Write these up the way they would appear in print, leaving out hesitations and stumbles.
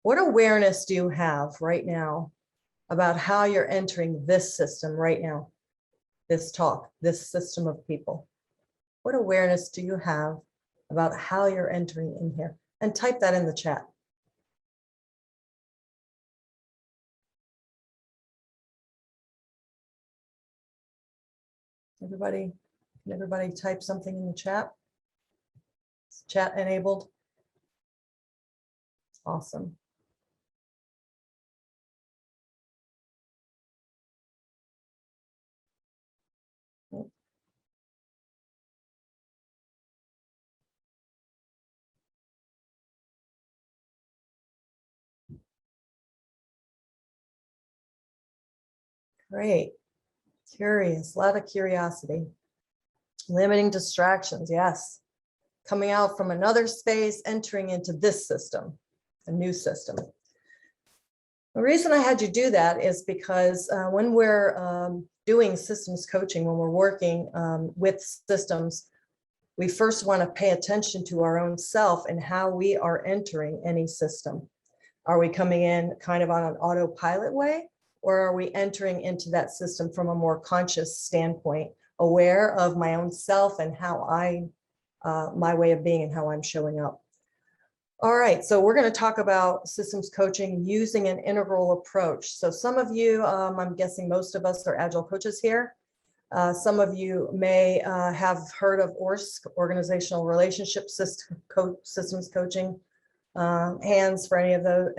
What awareness do you have right now about how you're entering this system right now? This talk, this system of people. What awareness do you have about how you're entering in here? And type that in the chat. Everybody, can everybody type something in the chat? Is chat enabled? Awesome. Great. Curious, a lot of curiosity. Limiting distractions, yes. Coming out from another space, entering into this system, a new system. The reason I had you do that is because when we're doing systems coaching, when we're working with systems, we first want to pay attention to our own self and how we are entering any system. Are we coming in kind of on an autopilot way, or are we entering into that system from a more conscious standpoint, aware of my own self and how my way of being and how I'm showing up? All right, so we're going to talk about systems coaching using an integral approach. So some of you, I'm guessing most of us are Agile coaches here. Some of you may have heard of ORSC, Organizational Relationship Systems Coaching. Hands for any of those,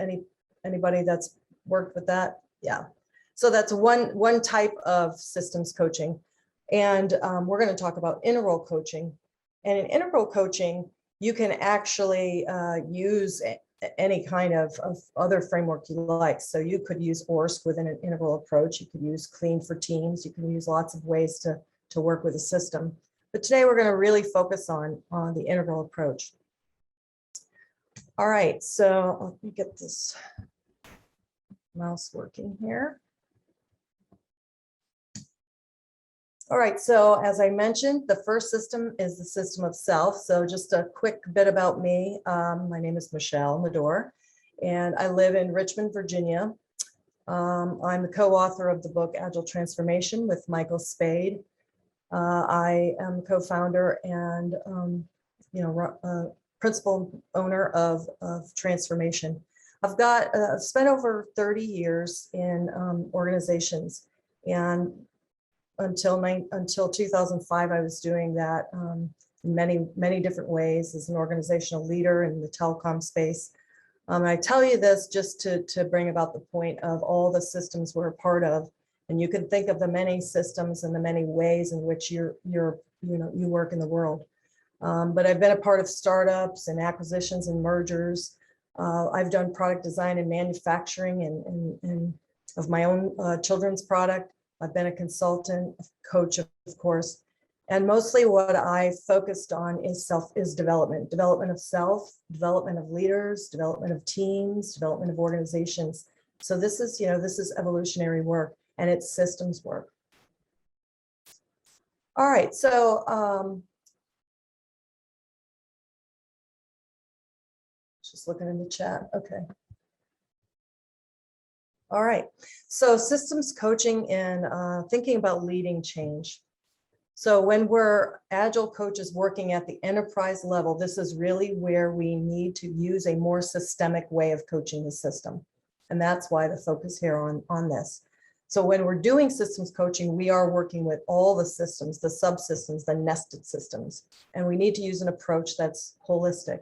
anybody that's worked with that? Yeah. So that's one type of systems coaching. And we're going to talk about integral coaching. And in integral coaching, you can actually use any kind of other framework you like. So you could use ORSC within an integral approach. You could use Clean for Teams. You can use lots of ways to work with a system. But today we're going to really focus on the integral approach. All right, so let me get this mouse working here. All right, so as I mentioned, the first system is the system of self. So just a quick bit about me. My name is Michele Madore, and I live in Richmond, Virginia. I'm the co-author of the book Agile Transformation with Michael Spade. I am co-founder and principal owner of Transformation. I've spent over 30 years in organizations, and until 2005, I was doing that in many different ways as an organizational leader in the telecom space. I tell you this just to bring about the point of all the systems we're a part of, and you can think of the many systems and the many ways in which you work in the world. But I've been a part of startups and acquisitions and mergers. I've done product design and manufacturing and of my own children's product. I've been a consultant, a coach, of course, and mostly what I focused on is development of self, development of leaders, development of teams, development of organizations. So this is evolutionary work, and it's systems work. All right, so just looking in the chat. Okay. All right. So systems coaching and thinking about leading change. So when we're Agile coaches working at the enterprise level, this is really where we need to use a more systemic way of coaching the system. And that's why the focus here on this. So when we're doing systems coaching, we are working with all the systems, the subsystems, the nested systems, and we need to use an approach that's holistic.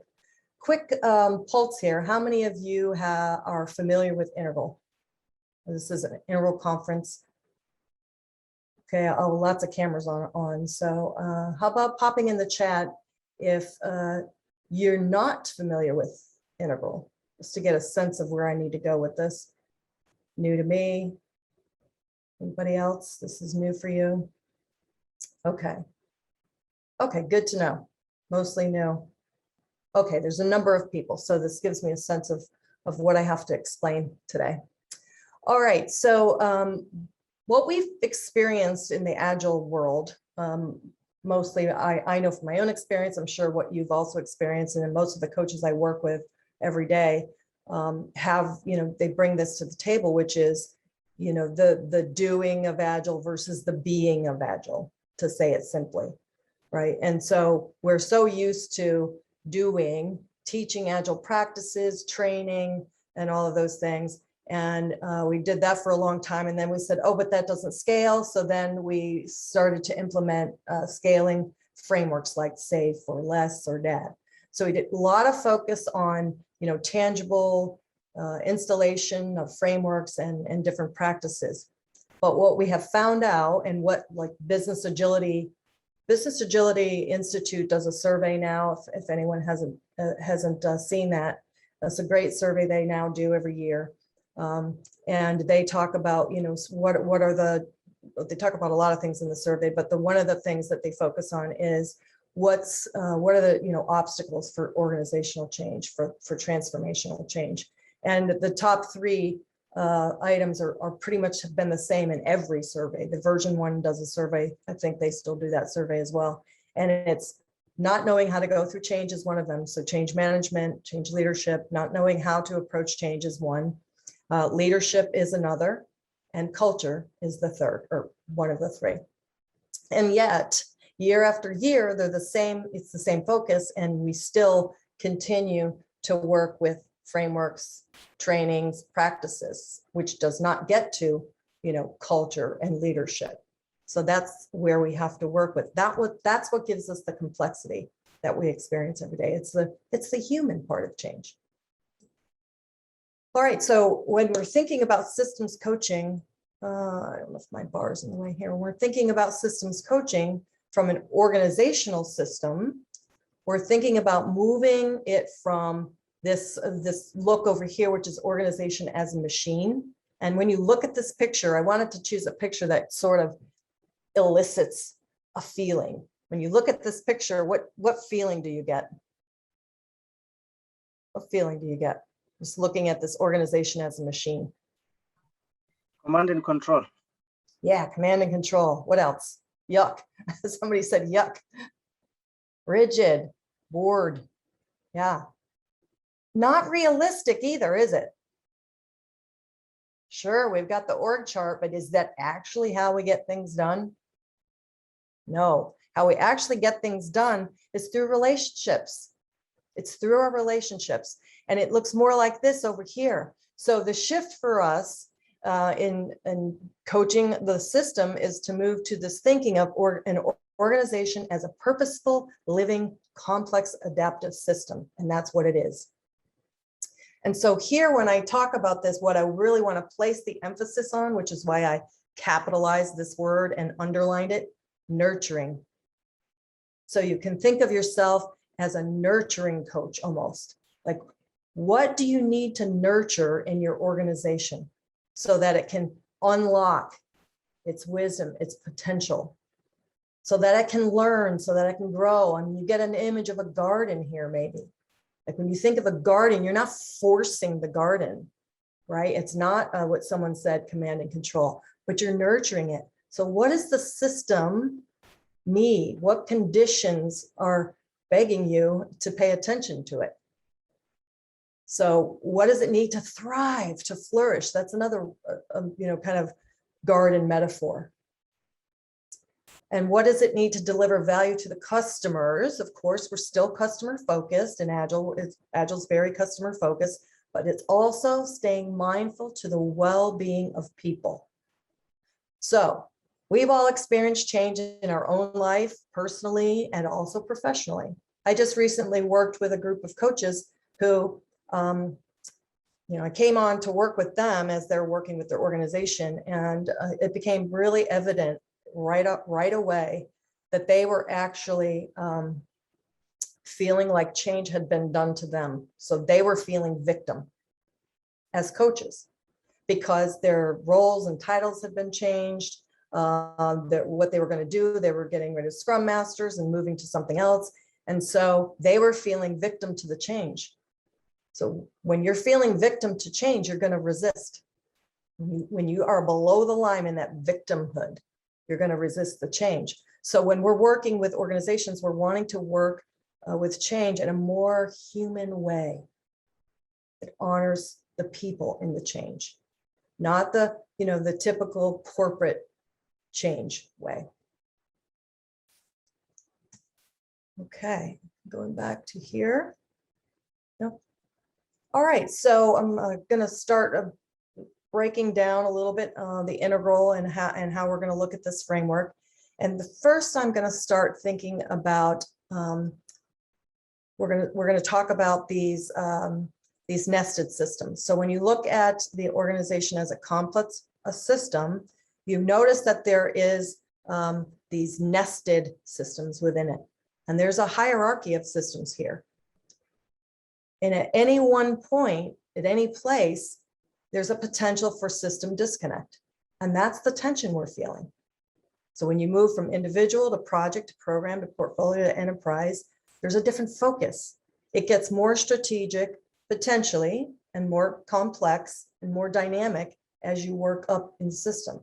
Quick pulse here. How many of you are familiar with Integral? This is an Integral conference. Okay, oh, lots of cameras on. So how about popping in the chat if you're not familiar with Integral, just to get a sense of where I need to go with this. New to me. Anybody else? This is new for you. Okay. Okay, good to know. Mostly new. Okay, there's a number of people, so this gives me a sense of what I have to explain today. All right, so what we've experienced in the Agile world, mostly I know from my own experience, I'm sure what you've also experienced, and most of the coaches I work with every day, have, they bring this to the table, which is, the doing of Agile versus the being of Agile, to say it simply, right? And so we're so used to doing, teaching Agile practices, training, and all of those things. And we did that for a long time. And then we said, oh, but that doesn't scale. So then we started to implement scaling frameworks like SAFe or LESS or DAD. So we did a lot of focus on, tangible installation of frameworks and different practices. But what we have found out, and what like Business Agility Institute does a survey now, if anyone hasn't seen that. That's a great survey they now do every year. And they talk about, they talk about a lot of things in the survey, but one of the things that they focus on is what are the, obstacles for organizational change, for transformational change. And the top three items are pretty much have been the same in every survey. The version 1 does a survey. I think they still do that survey as well. And it's not knowing how to go through change is one of them. So change management, change leadership, not knowing how to approach change is one. Leadership is another, and culture is the third, or one of the three. And yet, year after year, they're the same. It's the same focus, and we still continue to work with frameworks, trainings, practices, which does not get to, culture and leadership. So that's where we have to work with that. That's what gives us the complexity that we experience every day. It's the human part of change. All right, so when we're thinking about systems coaching, I don't know if my bar is in the way here. When we're thinking about systems coaching from an organizational system, we're thinking about moving it from this look over here, which is organization as a machine. And when you look at this picture, I wanted to choose a picture that sort of elicits a feeling. When you look at this picture, what feeling do you get? What feeling do you get? Just looking at this organization as a machine. Command and control. Yeah, command and control. What else? Yuck. Somebody said yuck. Rigid, bored. Yeah. Not realistic either, is it? Sure, we've got the org chart, but is that actually how we get things done? No. How we actually get things done is through relationships. It's through our relationships. And it looks more like this over here. So the shift for us in coaching the system is to move to this thinking of an organization as a purposeful, living, complex, adaptive system. And that's what it is. And so here, when I talk about this, what I really want to place the emphasis on, which is why I capitalized this word and underlined it, nurturing. So you can think of yourself as a nurturing coach almost. Like, what do you need to nurture in your organization so that it can unlock its wisdom, its potential, so that it can learn, so that it can grow? And you get an image of a garden here, maybe. Like when you think of a garden, you're not forcing the garden, right? It's not what someone said, command and control, but you're nurturing it. So what does the system need? What conditions are begging you to pay attention to it? So what does it need to thrive, to flourish? That's another, kind of garden metaphor. And what does it need to deliver value to the customers? Of course, we're still customer focused, and Agile's very customer focused, but it's also staying mindful to the well-being of people. So we've all experienced change in our own life, personally, and also professionally. I just recently worked with a group of coaches who, I came on to work with them as they're working with their organization, and it became really evident right away that they were actually feeling like change had been done to them. So they were feeling victim as coaches because their roles and titles had been changed. What they were going to do, they were getting rid of Scrum Masters and moving to something else. And so they were feeling victim to the change. So when you're feeling victim to change, you're going to resist. When you are below the line in that victimhood, you're going to resist the change. So when we're working with organizations, we're wanting to work with change in a more human way. It honors the people in the change, not the, the typical corporate change way. Okay, going back to here. Nope. All right, so I'm going to start breaking down a little bit the integral and how we're going to look at this framework. And the first, I'm going to start thinking about. We're going to talk about these nested systems. So when you look at the organization as a complex system, you notice that there is these nested systems within it, and there's a hierarchy of systems here. And at any one point, at any place, there's a potential for system disconnect. And that's the tension we're feeling. So when you move from individual to project to program to portfolio to enterprise, there's a different focus. It gets more strategic, potentially, and more complex and more dynamic as you work up in the system.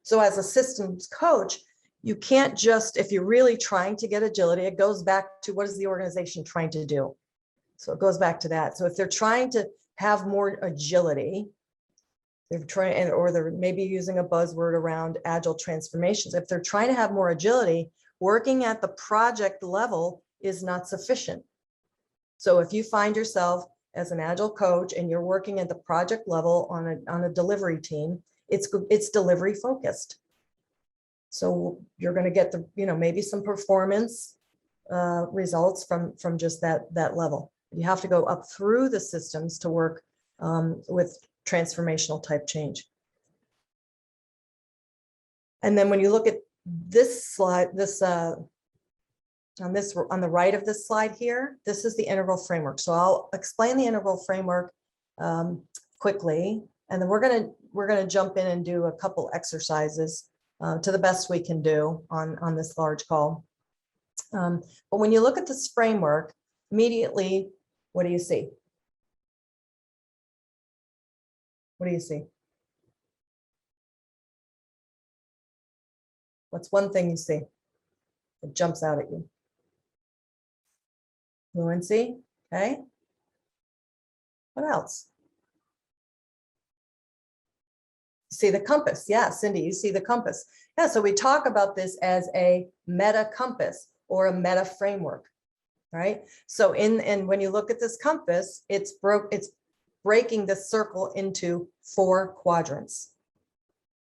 So as a systems coach, you can't just, if you're really trying to get agility, it goes back to what is the organization trying to do? So it goes back to that. So if they're trying to have more agility, they're trying, or they're maybe using a buzzword around agile transformations. If they're trying to have more agility, working at the project level is not sufficient. So if you find yourself as an agile coach and you're working at the project level on a delivery team, it's delivery focused. So you're going to get the, maybe some performance results from just that level. You have to go up through the systems to work with transformational type change. And then when you look at this slide, on the right of this slide here, this is the integral framework. So I'll explain the integral framework quickly, and then we're gonna jump in and do a couple exercises to the best we can do on this large call. But when you look at this framework, immediately, what do you see? What do you see? What's one thing you see that jumps out at you? Fluency, okay. What else? You see the compass. Yeah, Cindy, you see the compass. Yeah, so we talk about this as a meta compass or a meta framework, right? So and when you look at this compass, it's breaking the circle into 4 quadrants.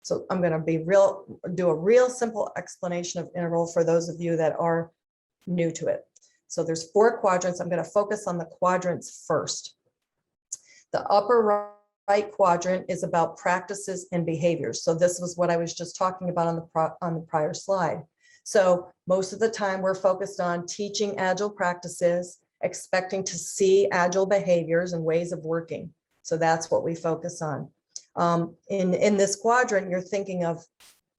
So I'm going to do a real simple explanation of integral for those of you that are new to it. So there's 4 quadrants. I'm going to focus on the quadrants first. The upper right quadrant is about practices and behaviors. So this was what I was just talking about on the prior slide. So most of the time we're focused on teaching agile practices, expecting to see agile behaviors and ways of working. So that's what we focus on. In this quadrant, you're thinking of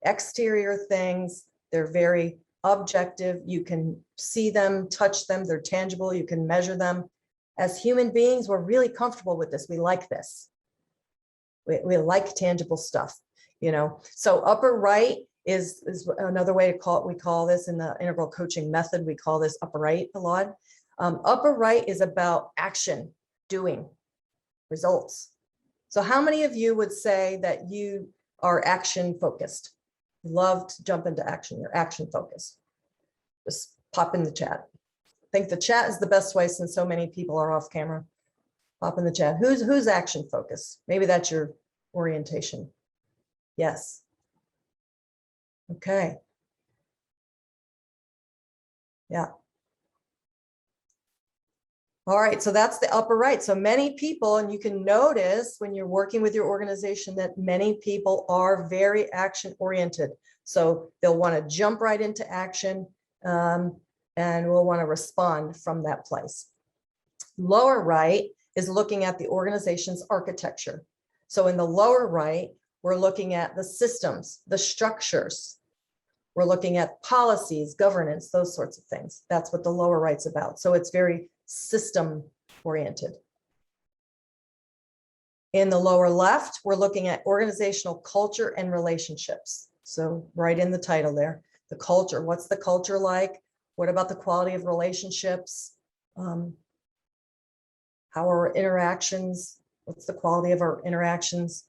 exterior things. They're very objective. You can see them, touch them. They're tangible. You can measure them. As human beings, we're really comfortable with this. We like this. We like tangible stuff, So upper right is another way to call it. We call this in the integral coaching method. We call this upper right a lot. Upper right is about action, doing, results. So how many of you would say that you are action focused? Love to jump into action. You're action focused. Just pop in the chat. I think the chat is the best way since so many people are off camera. Pop in the chat. Who's action focused? Maybe that's your orientation. Yes. Okay. Yeah. All right, so that's the upper right. So many people, and you can notice when you're working with your organization that many people are very action oriented. So they'll want to jump right into action and will want to respond from that place. Lower right is looking at the organization's architecture. So in the lower right, we're looking at the systems, the structures. We're looking at policies, governance, those sorts of things. That's what the lower right's about. So it's very system oriented. In the lower left, we're looking at organizational culture and relationships. So right in the title there, the culture, what's the culture like? What about the quality of relationships? how our interactions, what's the quality of our interactions.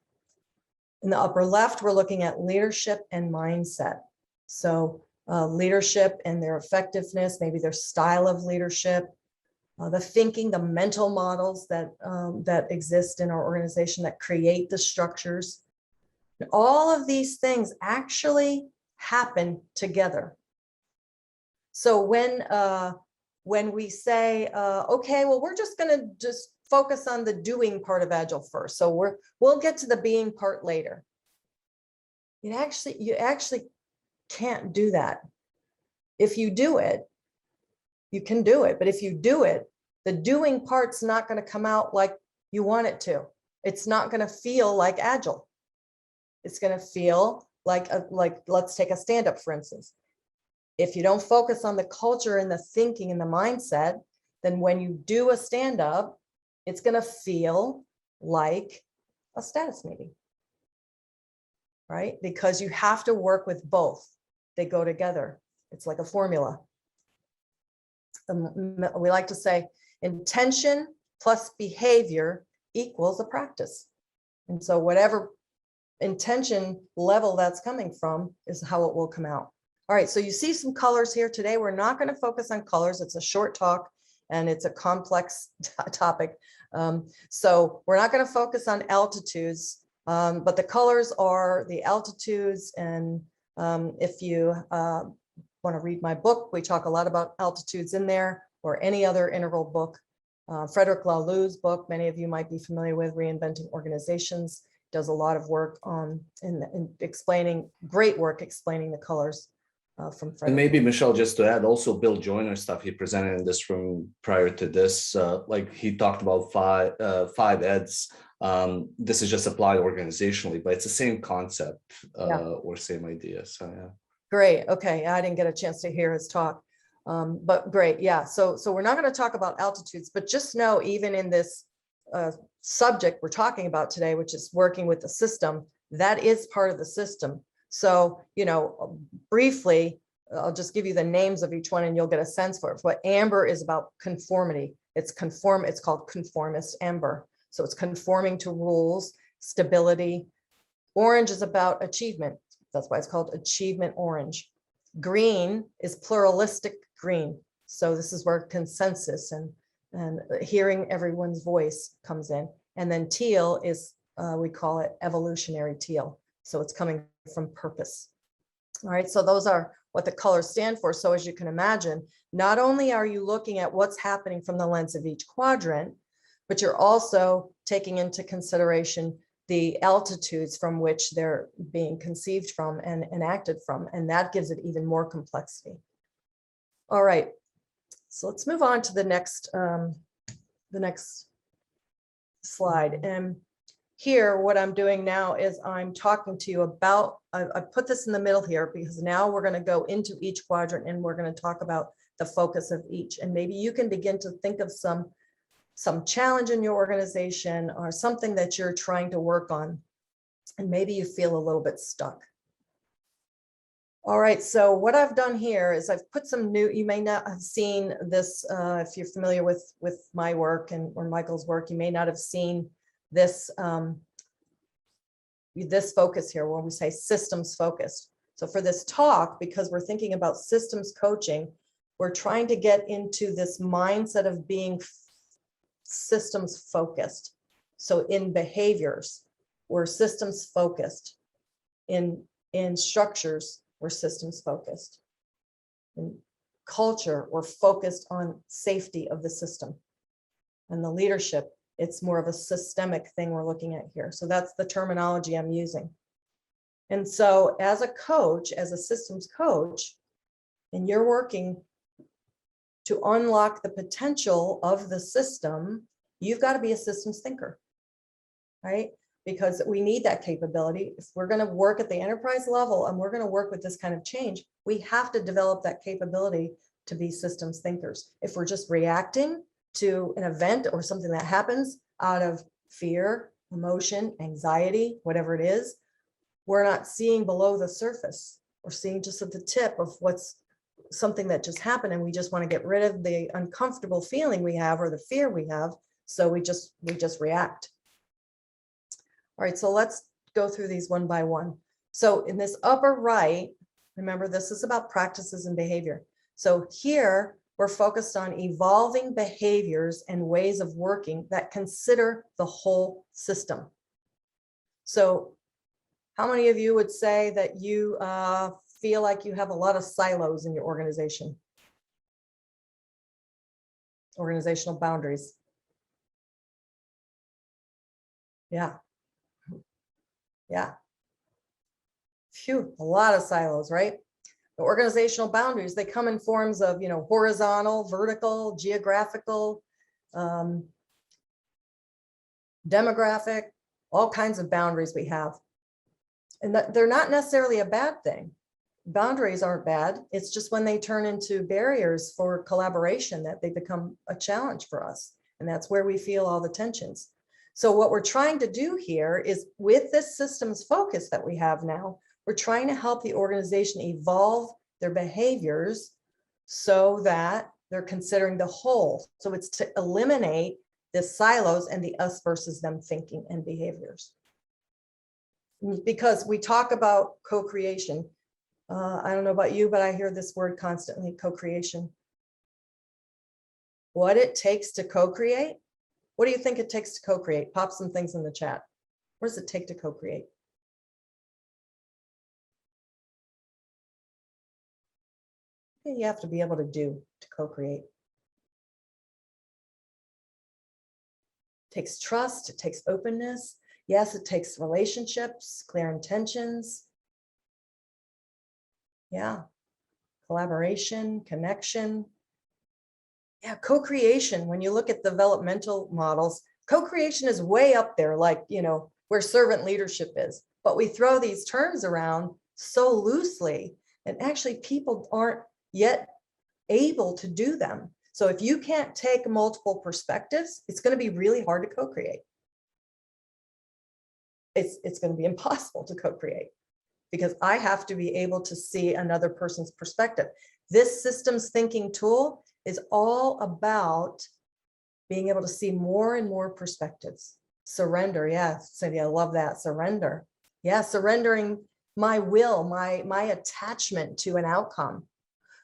In the upper left, we're looking at leadership and mindset. So leadership and their effectiveness, maybe their style of leadership, the thinking, the mental models that, that exist in our organization that create the structures. All of these things actually happen together. So when we say, okay, well, we're just going to just focus on the doing part of Agile first. So we'll get to the being part later. You actually can't do that. If you do it, you can do it. But if you do it, the doing part's not going to come out like you want it to. It's not going to feel like Agile. It's going to feel like let's take a stand-up, for instance. If you don't focus on the culture and the thinking and the mindset, then when you do a stand-up, it's going to feel like a status meeting, right? Because you have to work with both. They go together. It's like a formula. We like to say intention plus behavior equals a practice. And so whatever intention level that's coming from is how it will come out. All right, so you see some colors here today. We're not going to focus on colors. It's a short talk and it's a complex topic. So we're not going to focus on altitudes, but the colors are the altitudes. And if you want to read my book, we talk a lot about altitudes in there, or any other interval book. Frederick Laloux's book, many of you might be familiar with, Reinventing Organizations, does a lot of work on in explaining, great work explaining the colors from Frederick. And maybe Michelle, just to add, also Bill Joyner stuff he presented in this room prior to this, like he talked about five eds. This is just applied organizationally, but it's the same concept or same idea. So yeah. Great. Okay, I didn't get a chance to hear his talk, but great. Yeah. So we're not going to talk about altitudes, but just know, even in this subject we're talking about today, which is working with the system, that is part of the system. So, you know, briefly, I'll just give you the names of each one and you'll get a sense for it. What amber is about conformity. It's called conformist amber. So it's conforming to rules, stability. Orange is about achievement. That's why it's called achievement orange. Green is pluralistic green. So this is where consensus and hearing everyone's voice comes in. And then teal is, we call it evolutionary teal. So it's coming from purpose. All right, so those are what the colors stand for. So as you can imagine, not only are you looking at what's happening from the lens of each quadrant, but you're also taking into consideration the altitudes from which they're being conceived from and acted from, and that gives it even more complexity. All right, so let's move on to the next slide. And here, what I'm doing now is I'm talking to you about, I put this in the middle here because now we're going to go into each quadrant and we're going to talk about the focus of each. And maybe you can begin to think of some challenge in your organization or something that you're trying to work on, and maybe you feel a little bit stuck. All right, so what I've done here is I've put some new, you may not have seen this if you're familiar with my work or Michael's work, you may not have seen this, this focus here when we say systems focused. So for this talk, because we're thinking about systems coaching, we're trying to get into this mindset of being systems focused. So in behaviors, we're systems focused. In structures, we're systems focused. In culture, we're focused on safety of the system. And the leadership, it's more of a systemic thing we're looking at here. So that's the terminology I'm using. And so as a coach, as a systems coach, and you're working to unlock the potential of the system, you've got to be a systems thinker, right? Because we need that capability. If we're going to work at the enterprise level and we're going to work with this kind of change, we have to develop that capability to be systems thinkers. If we're just reacting to an event or something that happens out of fear, emotion, anxiety, whatever it is, we're not seeing below the surface. We're seeing just at the tip of what's something that just happened, and we just want to get rid of the uncomfortable feeling we have or the fear we have So we just react. All right, so let's go through these one by one. So in this upper right, remember this is about practices and behavior. So here we're focused on evolving behaviors and ways of working that consider the whole system. So how many of you would say that you feel like you have a lot of silos in your organization? Organizational boundaries. Yeah. Yeah. Phew, a lot of silos, right? The organizational boundaries, they come in forms of, horizontal, vertical, geographical, demographic, all kinds of boundaries we have. And that they're not necessarily a bad thing. Boundaries aren't bad. It's just when they turn into barriers for collaboration that they become a challenge for us. And that's where we feel all the tensions. So what we're trying to do here is, with this systems focus that we have now, we're trying to help the organization evolve their behaviors so that they're considering the whole. So it's to eliminate the silos and the us versus them thinking and behaviors. Because we talk about co-creation. I don't know about you, but I hear this word constantly, co-creation. What it takes to co-create? What do you think it takes to co-create? Pop some things in the chat. What does it take to co-create? You have to be able to do to co-create. It takes trust, it takes openness. Yes, it takes relationships, clear intentions. Yeah, collaboration, connection. Yeah, co-creation, when you look at developmental models, co-creation is way up there, like, where servant leadership is. But we throw these terms around so loosely, and actually people aren't yet able to do them. So if you can't take multiple perspectives, it's going to be really hard to co-create. It's going to be impossible to co-create, because I have to be able to see another person's perspective. This systems thinking tool is all about being able to see more and more perspectives. Surrender, yeah, Cindy, I love that. Surrender. Yeah, surrendering my will, my attachment to an outcome.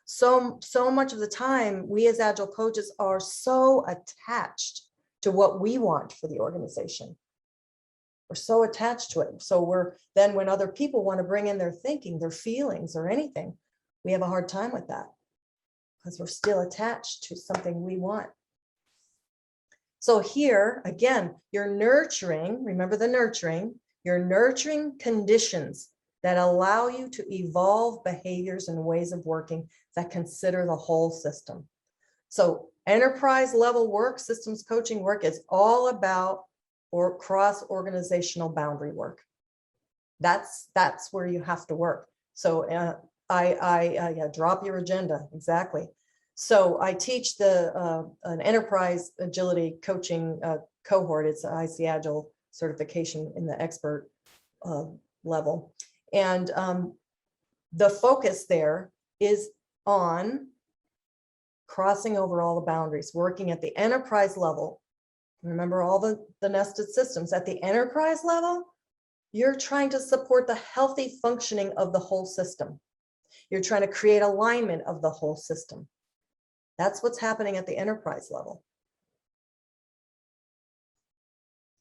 So much of the time, we as Agile coaches are so attached to what we want for the organization. We're so attached to it. So then when other people want to bring in their thinking, their feelings, or anything, we have a hard time with that, because we're still attached to something we want. So here, again, you're nurturing, remember the nurturing, you're nurturing conditions that allow you to evolve behaviors and ways of working that consider the whole system. So enterprise level work, systems coaching work, is all about cross-organizational boundary work. That's where you have to work. So yeah, drop your agenda, exactly. So I teach an enterprise agility coaching cohort. It's an IC Agile certification in the expert level. And the focus there is on crossing over all the boundaries, working at the enterprise level. Remember all the nested systems. At the enterprise level, you're trying to support the healthy functioning of the whole system. You're trying to create alignment of the whole system. That's what's happening at the enterprise level.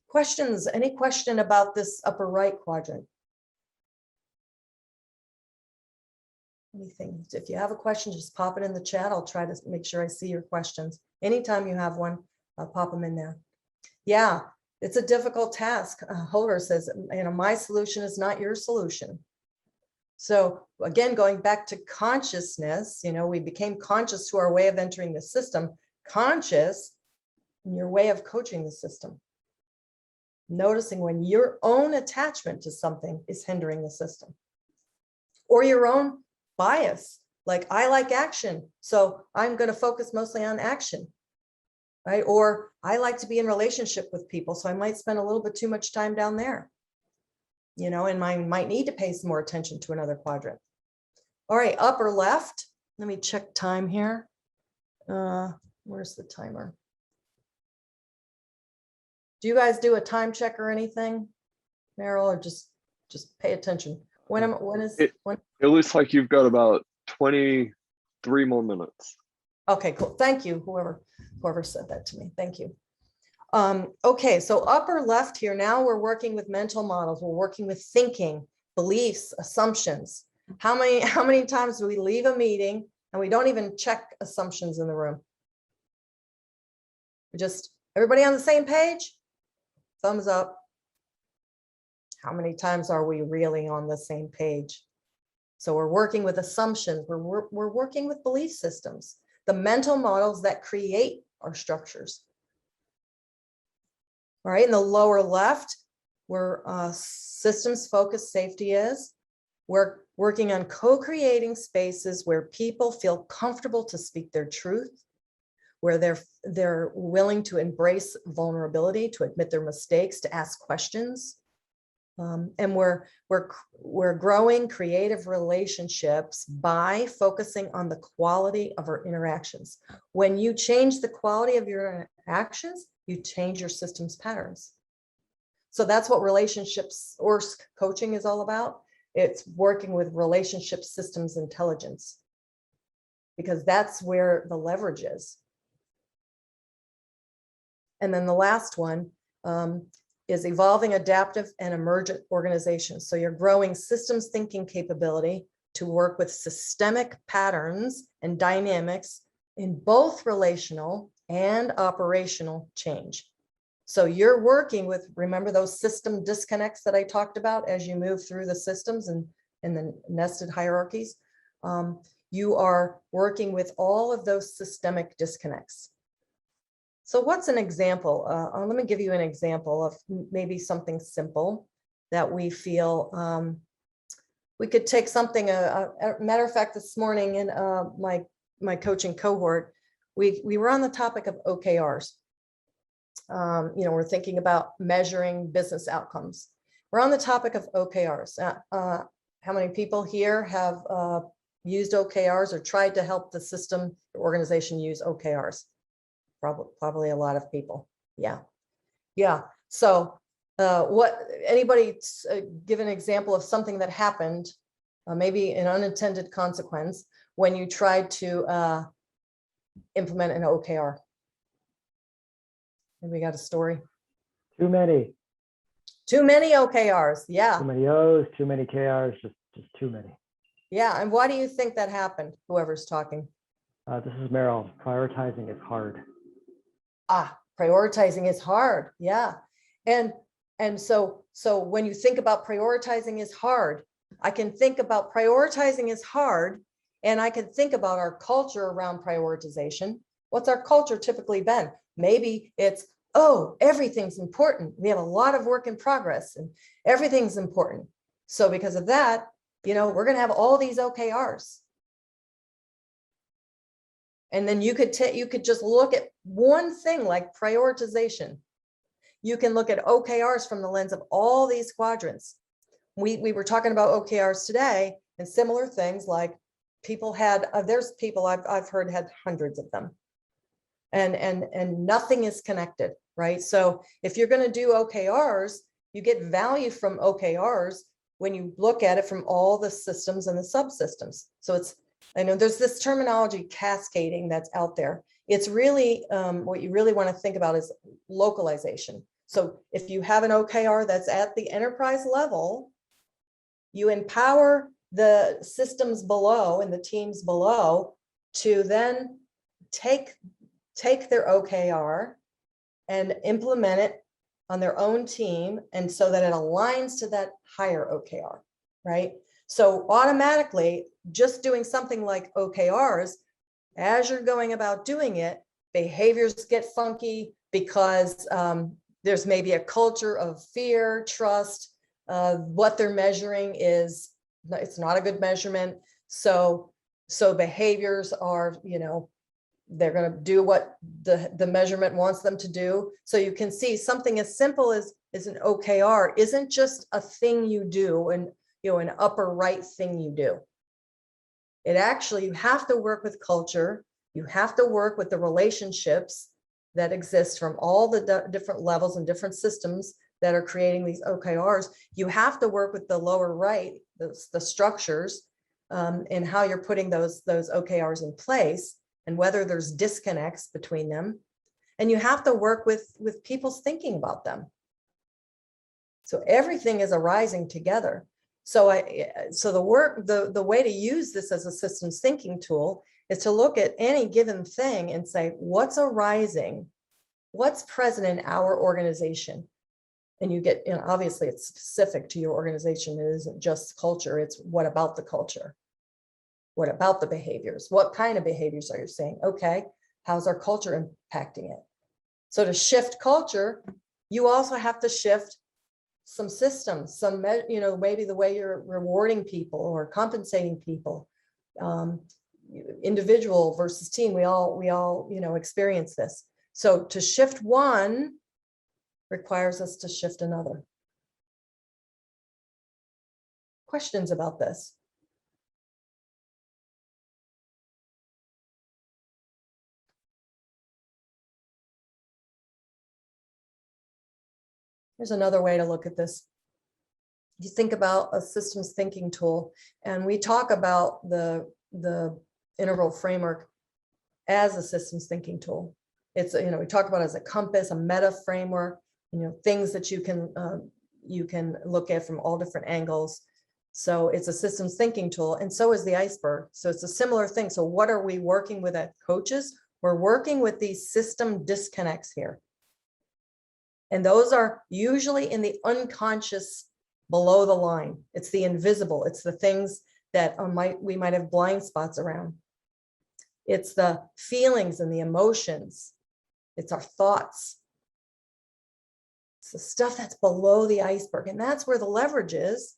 Questions? Any question about this upper right quadrant? Anything? If you have a question, just pop it in the chat. I'll try to make sure I see your questions. Anytime you have one, I'll pop them in there. Yeah, it's a difficult task. Holger says, my solution is not your solution. So again, going back to consciousness, we became conscious to our way of entering the system, conscious in your way of coaching the system. Noticing when your own attachment to something is hindering the system, or your own bias, like I like action, so I'm going to focus mostly on action, right? Or I like to be in relationship with people, so I might spend a little bit too much time down there, and I might need to pay some more attention to another quadrant. All right, upper left. Let me check time here. Where's the timer? Do you guys do a time check or anything, Meryl, or just pay attention? When It looks like you've got about 23 more minutes. Okay, cool. Thank you, whoever said that to me. Thank you. Okay, so upper left here, now we're working with mental models. We're working with thinking, beliefs, assumptions. How many times do we leave a meeting and we don't even check assumptions in the room? We just, everybody on the same page? Thumbs up. How many times are we really on the same page? So we're working with assumptions. We're working with belief systems, the mental models that create our structures. All right, in the lower left, where systems focused safety is, we're working on co-creating spaces where people feel comfortable to speak their truth, where they're willing to embrace vulnerability, to admit their mistakes, to ask questions. And we're growing creative relationships by focusing on the quality of our interactions. When you change the quality of your interactions, you change your systems patterns. So that's what relationships or coaching is all about. It's working with relationship systems intelligence, because that's where the leverage is. And then the last one is evolving adaptive and emergent organizations. So you're growing systems thinking capability to work with systemic patterns and dynamics in both relational and operational change. So you're working with, remember those system disconnects that I talked about as you move through the systems and the nested hierarchies? You are working with all of those systemic disconnects. So what's an example? Let me give you an example of maybe something simple that we feel we could take something. Matter of fact, this morning in my coaching cohort, we were on the topic of OKRs. We're thinking about measuring business outcomes. We're on the topic of OKRs. How many people here have used OKRs or tried to help the system or organization use OKRs? Probably a lot of people. Yeah. So anybody give an example of something that happened, maybe an unintended consequence, when you tried to implement an OKR? And we got a story. Too many. Too many OKRs. Yeah. Too many O's, too many KRs, just too many. Yeah. And why do you think that happened? Whoever's talking. This is Meryl. Prioritizing is hard. Prioritizing is hard. Yeah. And so when you think about prioritizing is hard, I can think about prioritizing is hard, and I can think about our culture around prioritization. What's our culture typically been? Maybe it's, oh, everything's important. We have a lot of work in progress and everything's important. So because of that, we're going to have all these OKRs. And then you could just look at one thing like prioritization. You can look at OKRs from the lens of all these quadrants. We were talking about OKRs today, and similar things like people had, there's people I've heard had hundreds of them. And nothing is connected, right? So if you're going to do OKRs, you get value from OKRs when you look at it from all the systems and the subsystems. So I know there's this terminology cascading that's out there. It's really what you really want to think about is localization. So if you have an OKR that's at the enterprise level, you empower the systems below and the teams below to then take their OKR and implement it on their own team, and so that it aligns to that higher OKR, right? So automatically, just doing something like OKRs, as you're going about doing it, behaviors get funky because there's maybe a culture of fear, trust. What they're measuring it's not a good measurement. So behaviors are, they're going to do what the measurement wants them to do. So you can see something as simple as an OKR isn't just a thing you do and an upper right thing you do. It actually, you have to work with culture. You have to work with the relationships that exist from all the different levels and different systems that are creating these OKRs, you have to work with the lower right, the structures, and how you're putting those OKRs in place and whether there's disconnects between them. And you have to work with people's thinking about them. So everything is arising together. So the way to use this as a systems thinking tool is to look at any given thing and say, what's arising? What's present in our organization? And you get, obviously it's specific to your organization. It isn't just culture. It's what about the culture? What about the behaviors? What kind of behaviors are you saying? Okay, how's our culture impacting it? So to shift culture, you also have to shift some systems, maybe the way you're rewarding people or compensating people, individual versus team. We all experience this. So to shift one requires us to shift another. Questions about this? Here's another way to look at this. You think about a systems thinking tool, and we talk about the interval framework as a systems thinking tool. It's, we talk about it as a compass, a meta framework, things that you can look at from all different angles. So it's a systems thinking tool, and so is the iceberg. So it's a similar thing. So what are we working with as coaches? We're working with these system disconnects here. And those are usually in the unconscious below the line. It's the invisible. It's the things that we might have blind spots around. It's the feelings and the emotions. It's our thoughts. It's the stuff that's below the iceberg. And that's where the leverage is.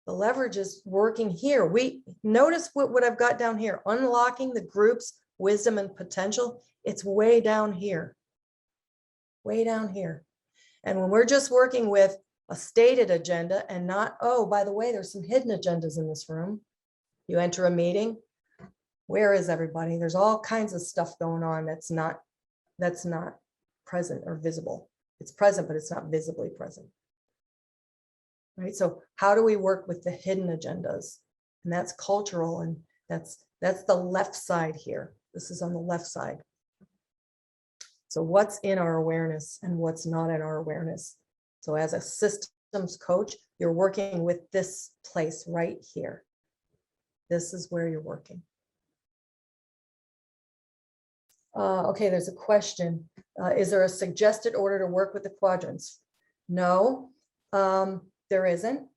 The leverage is working here. We notice what I've got down here, unlocking the group's wisdom and potential. It's way down here. Way down here. And when we're just working with a stated agenda and not, oh, by the way, there's some hidden agendas in this room. You enter a meeting. Where is everybody? There's all kinds of stuff going on that's not present or visible. It's present, but it's not visibly present. Right? So how do we work with the hidden agendas? And that's cultural, and that's the left side here. This is on the left side. So what's in our awareness and what's not in our awareness? So as a systems coach, you're working with this place right here. This is where you're working. Okay, there's a question. Is there a suggested order to work with the quadrants? No, there isn't.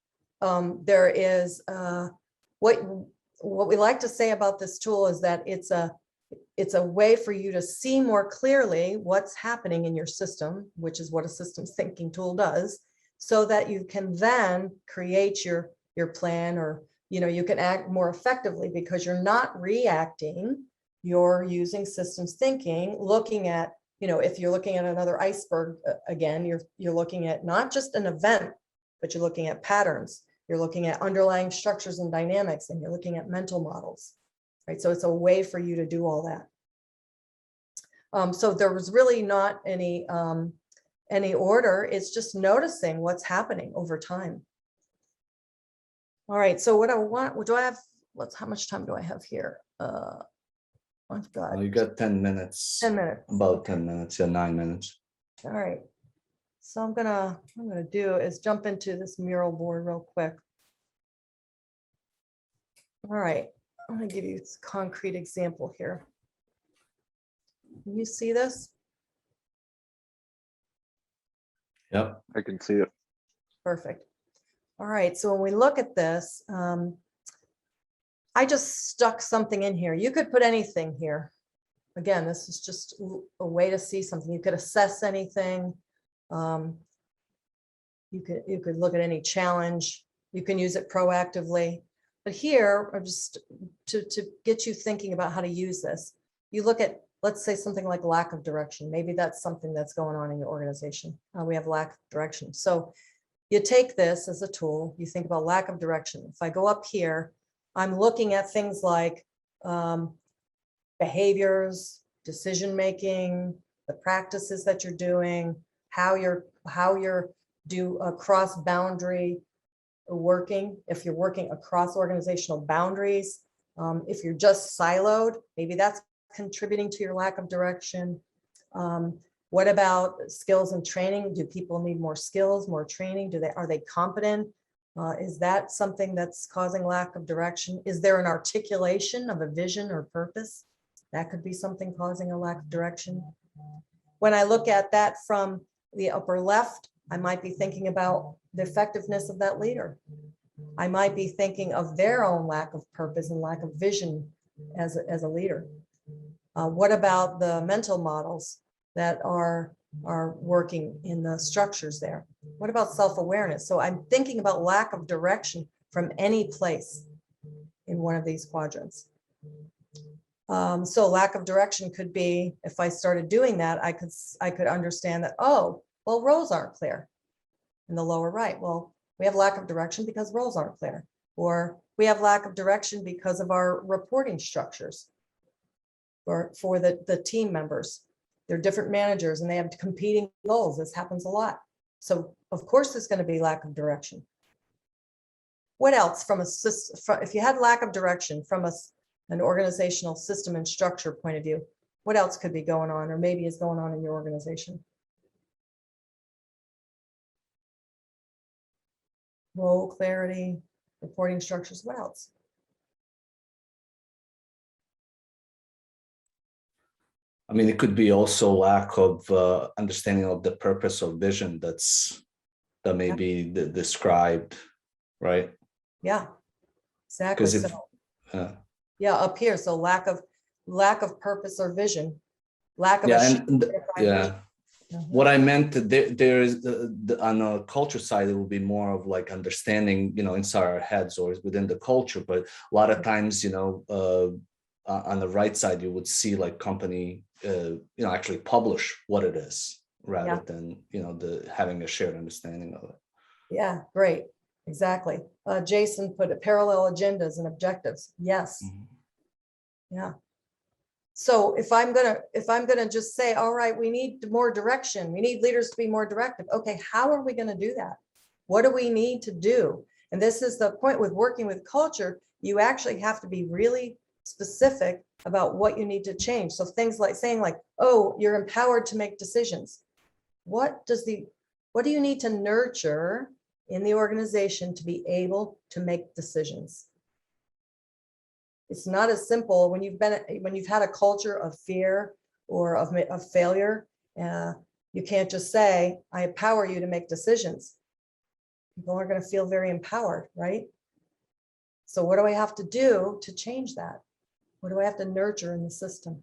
There is, what we like to say about this tool is that it's a way for you to see more clearly what's happening in your system, which is what a systems thinking tool does, so that you can then create your plan, or you can act more effectively because you're not reacting. You're using systems thinking, looking at, if you're looking at another iceberg, again, you're looking at not just an event, but you're looking at patterns. You're looking at underlying structures and dynamics, and you're looking at mental models. Right? So it's a way for you to do all that. So there was really not any order. It's just noticing what's happening over time. All right. So what do I have? How much time do I have here? I've got. You got 10 minutes. 10 minutes. About 10 minutes. Yeah, 9 minutes. All right. So what I'm gonna do is jump into this mural board real quick. All right. I'm going to give you a concrete example here. Can you see this? Yep. I can see it. Perfect. All right. So when we look at this, I just stuck something in here. You could put anything here. Again, this is just a way to see something. You could assess anything. You could look at any challenge. You can use it proactively. But here, just to get you thinking about how to use this, you look at, let's say, something like lack of direction. Maybe that's something that's going on in your organization. We have lack of direction. So you take this as a tool. You think about lack of direction. If I go up here, I'm looking at things like behaviors, decision-making, the practices that you're doing, how you're cross boundary working, if you're working across organizational boundaries, if you're just siloed, maybe that's contributing to your lack of direction. What about skills and training? Do people need more skills, more training? Are they competent? Is that something that's causing lack of direction? Is there an articulation of a vision or purpose? That could be something causing a lack of direction. When I look at that from the upper left, I might be thinking about the effectiveness of that leader. I might be thinking of their own lack of purpose and lack of vision as a leader. What about the mental models that are working in the structures there? What about self-awareness? So I'm thinking about lack of direction from any place in one of these quadrants. So lack of direction could be, if I started doing that, I could understand that, oh, well, roles aren't clear in the lower right. Well, we have lack of direction because roles aren't clear, or we have lack of direction because of our reporting structures or for the team members. They're different managers and they have competing goals. This happens a lot. So of course, there's going to be lack of direction. What else from a system? If you had lack of direction from an organizational system and structure point of view, what else could be going on, or maybe is going on in your organization? Role clarity, reporting structures, what else? I mean, it could be also lack of understanding of the purpose or vision that may be described, right? Yeah, exactly. Because if So, yeah, up here, so lack of purpose or vision, lack of yeah, a and unified yeah. vision. Mhm. What I meant, there is on a culture side, it will be more of like understanding, inside our heads or within the culture. But a lot of times, on the right side, you would see like company, actually publish what it is rather than, having a shared understanding of it. Yeah, great, exactly. Jason put it, parallel agendas and objectives. Yes, yeah. So if I'm gonna just say, all right, we need more direction, we need leaders to be more directive. Okay, how are we gonna do that? What do we need to do? And this is the point with working with culture, you actually have to be really specific about what you need to change. So things like saying like, oh, you're empowered to make decisions. What do you need to nurture in the organization to be able to make decisions? It's not as simple when you've had a culture of fear or of failure. You can't just say, I empower you to make decisions. People are going to feel very empowered, right? So what do I have to do to change that? What do I have to nurture in the system?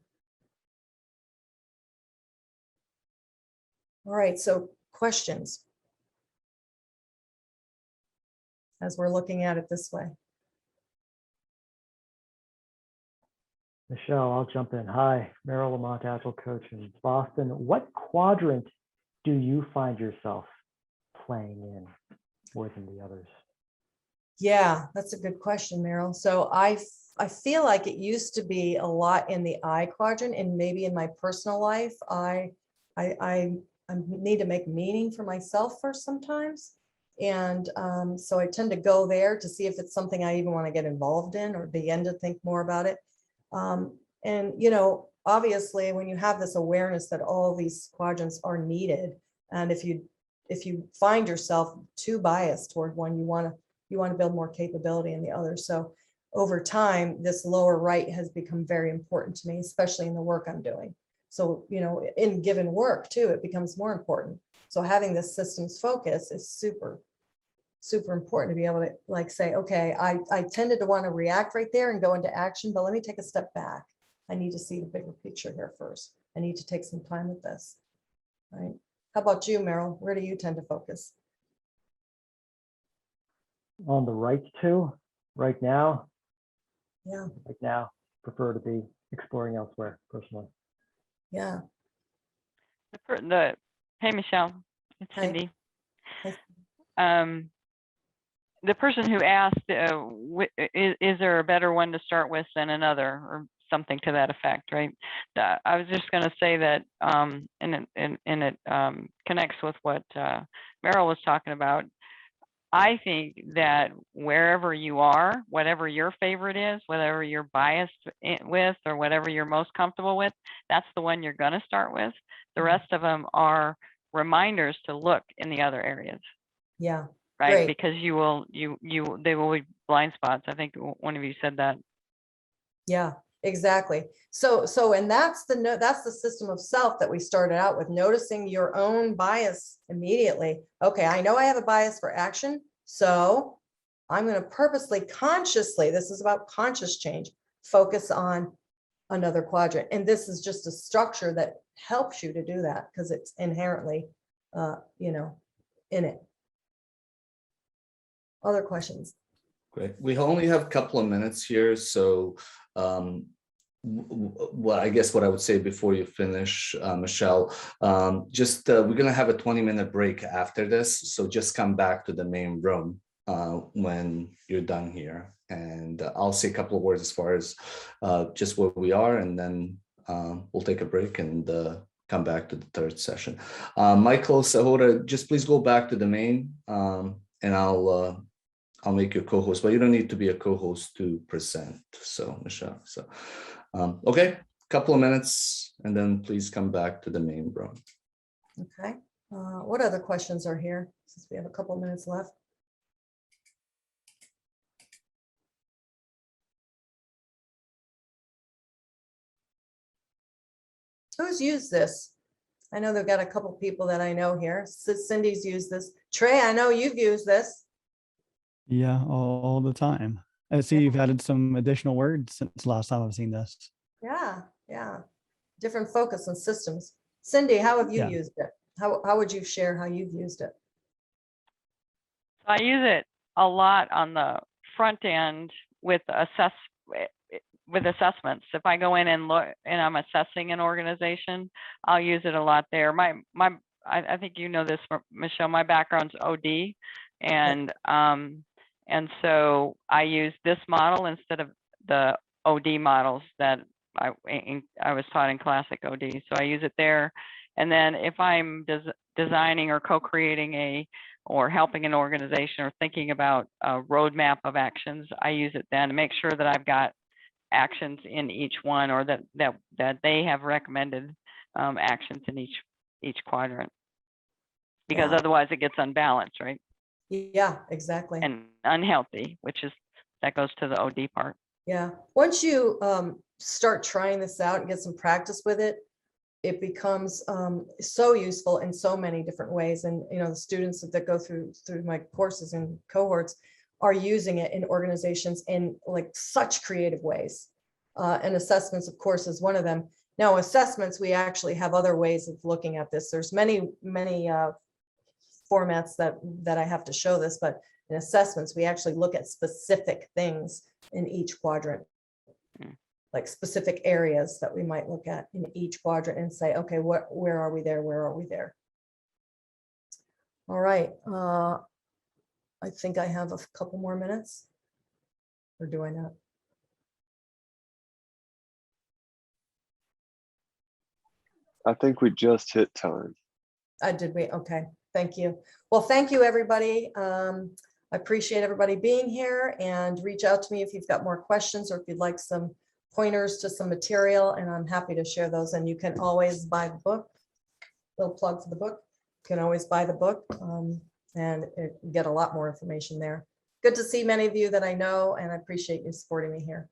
All right, so questions as we're looking at it this way. Michelle, I'll jump in. Hi, Merrill Lamont, Agile coach in Boston. What quadrant do you find yourself playing in more than the others? Yeah, that's a good question, Meryl. So I feel like it used to be a lot in the I quadrant, and maybe in my personal life, I need to make meaning for myself first sometimes. And so I tend to go there to see if it's something I even want to get involved in or begin to think more about it. And obviously, when you have this awareness that all these quadrants are needed, and if you find yourself too biased toward one, you want to build more capability in the other. So over time, this lower right has become very important to me, especially in the work I'm doing. So, in given work too, it becomes more important. So having this systems focus is super, super important to be able to like say, okay, I tended to want to react right there and go into action, but let me take a step back. I need to see the bigger picture here first. I need to take some time with this, right? How about you, Meryl? Where do you tend to focus? On the right two, right now, prefer to be exploring elsewhere personally. Yeah. Hey, Michelle, it's Hi. Cindy. Hi. The person who asked, is there a better one to start with than another or something to that effect, right? I was just going to say that, and it connects with what Meryl was talking about. I think that wherever you are, whatever your favorite is, whatever you're biased with, or whatever you're most comfortable with, that's the one you're going to start with. The rest of them are reminders to look in the other areas. Yeah. Right, Great. because they will be blind spots. I think one of you said that. Yeah, exactly. And that's the system of self that we started out with, noticing your own bias immediately. Okay, I know I have a bias for action, so I'm going to purposely, consciously, this is about conscious change, focus on another quadrant. And this is just a structure that helps you to do that because it's inherently, in it. Other questions? Great. We only have a couple of minutes here, so what I guess what I would say before you finish, Michelle, we're gonna have a 20-minute break after this, so just come back to the main room when you're done here, and I'll say a couple of words as far as just where we are, and then we'll take a break and come back to the third session. Michael Sahora, just please go back to the main, and I'll make you co-host, but you don't need to be a co-host to present. So, Michelle, okay, couple of minutes, and then please come back to the main room. Okay. What other questions are here, since we have a couple minutes left? Who's used this? I know they've got a couple people that I know here. Cindy's used this. Trey, I know you've used this. Yeah, all the time. I see you've added some additional words since last time I've seen this. Yeah. Different focus on systems. Cindy, how have you Yeah. used it? How would you share how you've used it? I use it a lot on the front end with assessments. If I go in and look and I'm assessing an organization, I'll use it a lot there. I think you know this, Michelle, my background's OD, and so I use this model instead of the OD models that I was taught in classic OD. So I use it there. And then if I'm designing or co-creating or helping an organization or thinking about a roadmap of actions, I use it then to make sure that I've got actions in each one, or that they have recommended actions in each quadrant, because Yeah. otherwise it gets unbalanced, right? Yeah, exactly. And unhealthy, that goes to the OD part. Yeah. Once you start trying this out and get some practice with it, it becomes so useful in so many different ways. And the students that go through my courses and cohorts are using it in organizations in like such creative ways. And assessments, of course, is one of them. Now, assessments, we actually have other ways of looking at this. There's many formats that I have to show this, but in assessments, we actually look at specific things in each quadrant, like specific areas that we might look at in each quadrant and say, okay, where are we there? Where are we there? All right. I think I have a couple more minutes, or do I not? I think we just hit time. Did we? Okay. Thank you. Well, thank you, everybody. I appreciate everybody being here, and reach out to me if you've got more questions or if you'd like some pointers to some material, and I'm happy to share those. And you can always buy the book. Little plug for the book. You can always buy the book and get a lot more information there. Good to see many of you that I know, and I appreciate you supporting me here.